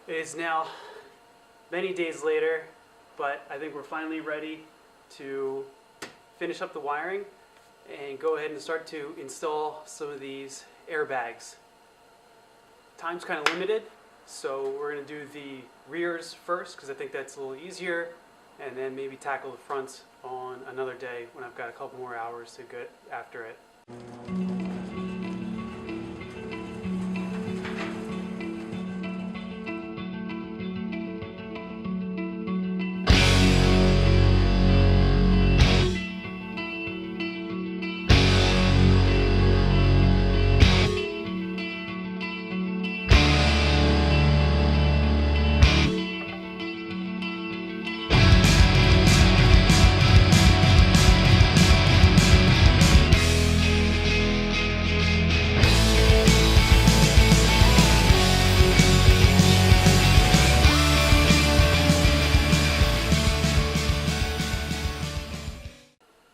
It is now many days later, but I think we're finally ready to finish up the wiring and go ahead and start to install some of these airbags. Time's kind of limited, so we're going to do the rears first because I think that's a little easier, and then maybe tackle the fronts on another day when I've got a couple more hours to get after it.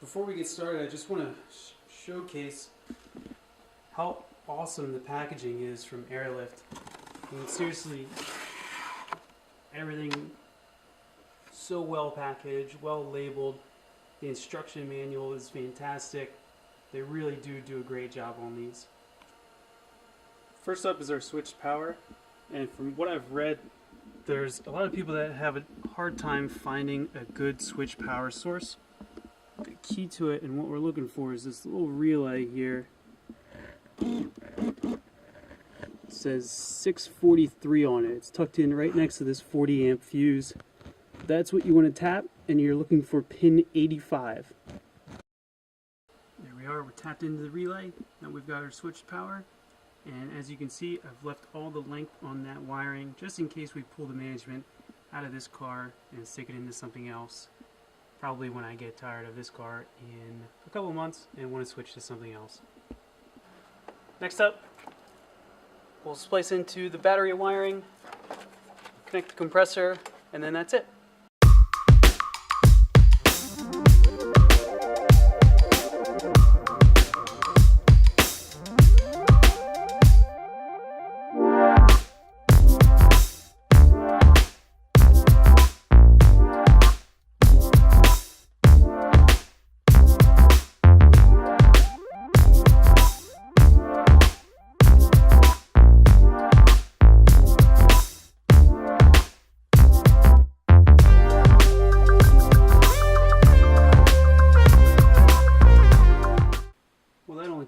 Before we get started, I just want to showcase how awesome the packaging is from Airlift. I mean, seriously, everything so well packaged, well labeled. The instruction manual is fantastic. They really do a great job on these. First up is our switched power, and from what I've read, there's a lot of people that have a hard time finding a good switch power source. The key to it and what we're looking for is this little relay here. It says 643 on it. It's tucked in right next to this 40 amp fuse. That's what you want to tap, and you're looking for pin 85. There we are, we're tapped into the relay. Now we've got our switched power, and as you can see, I've left all the length on that wiring just in case we pull the management out of this car and stick it into something else. Probably when I get tired of this car in a couple months and want to switch to something else. Next up, we'll splice into the battery wiring, connect the compressor, and then that's it.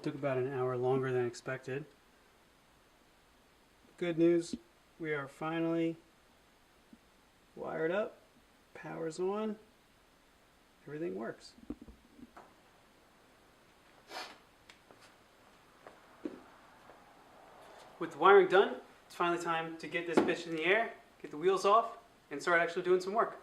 Took about an hour longer than expected. Good news, we are finally wired up, power's on, everything works. With the wiring done, it's finally time to get this bitch in the air, get the wheels off, and start actually doing some work.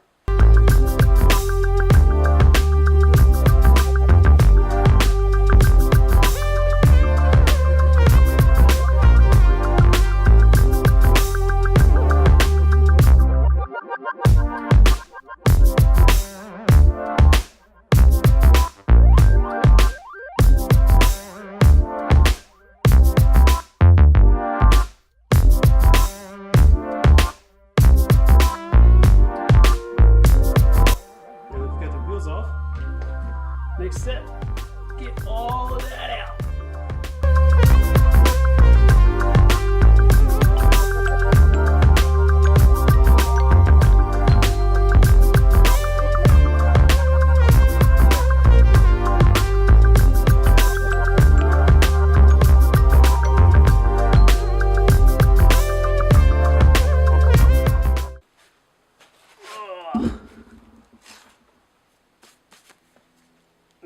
Next step, get all of that out.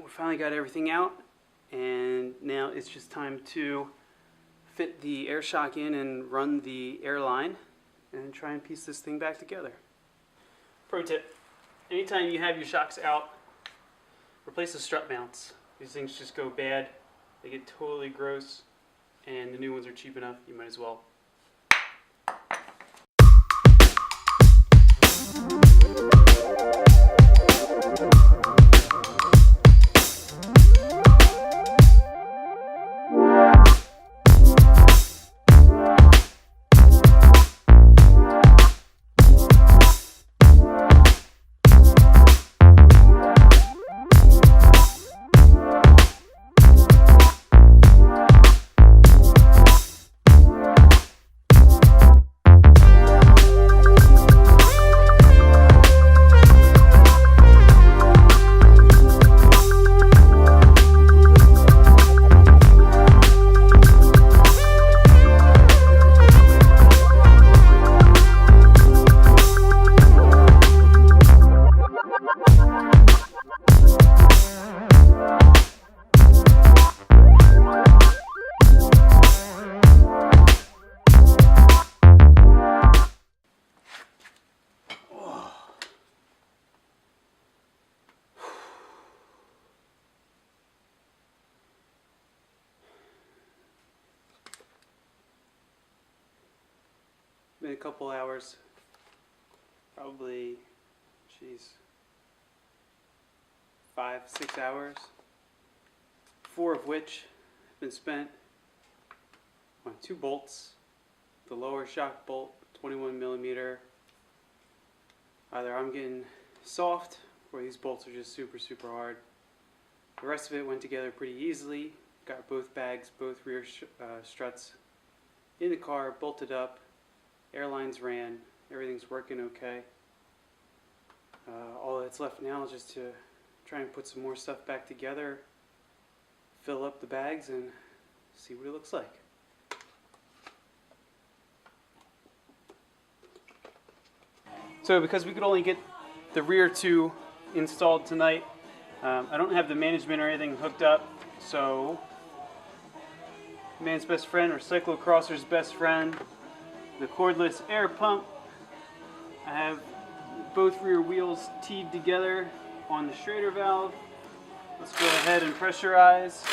Finally got everything out, and now it's just time to fit the air shock in and run the air line and try and piece this thing back together. Pro tip, anytime you have your shocks out, replace the strut mounts. These things just go bad, they get totally gross, and the new ones are cheap enough, you might as well. been a couple hours, probably, 5-6 hours, 4 of which have been spent on 2 bolts. The lower shock bolt, 21 millimeter. Either I'm getting soft or these bolts are just super hard. The rest of it went together pretty easily. Got both bags, both rear struts in the car, bolted up, airlines ran, everything's working okay. All that's left now is just to try and put some more stuff back together, fill up the bags, and see what it looks like. So because we could only get the rear 2 installed tonight, I don't have the management or anything hooked up, so man's best friend or cyclocrosser's best friend, the cordless air pump. I have both rear wheels teed together on the Schrader valve. Let's go ahead and pressurize.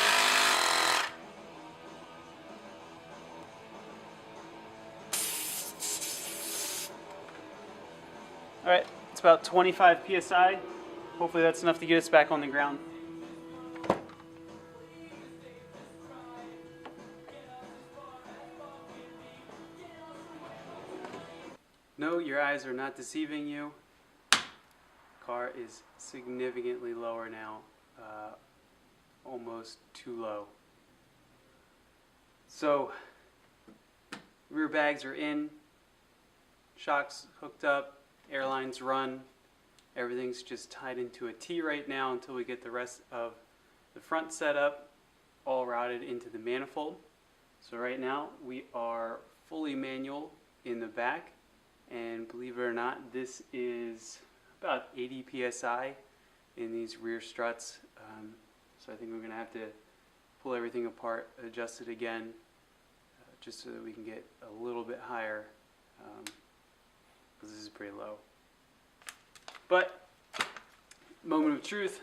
Alright, it's about 25 psi. Hopefully that's enough to get us back on the ground. No, your eyes are not deceiving you. Car is significantly lower now, almost too low. So, rear bags are in, shocks hooked up, airlines run. Everything's just tied into a T right now until we get the rest of the front setup all routed into the manifold. So right now we are fully manual in the back, and believe it or not, this is about 80 psi in these rear struts. So I think we're going to have to pull everything apart, adjust it again, just so that we can get a little bit higher, because this is pretty low. But, moment of truth,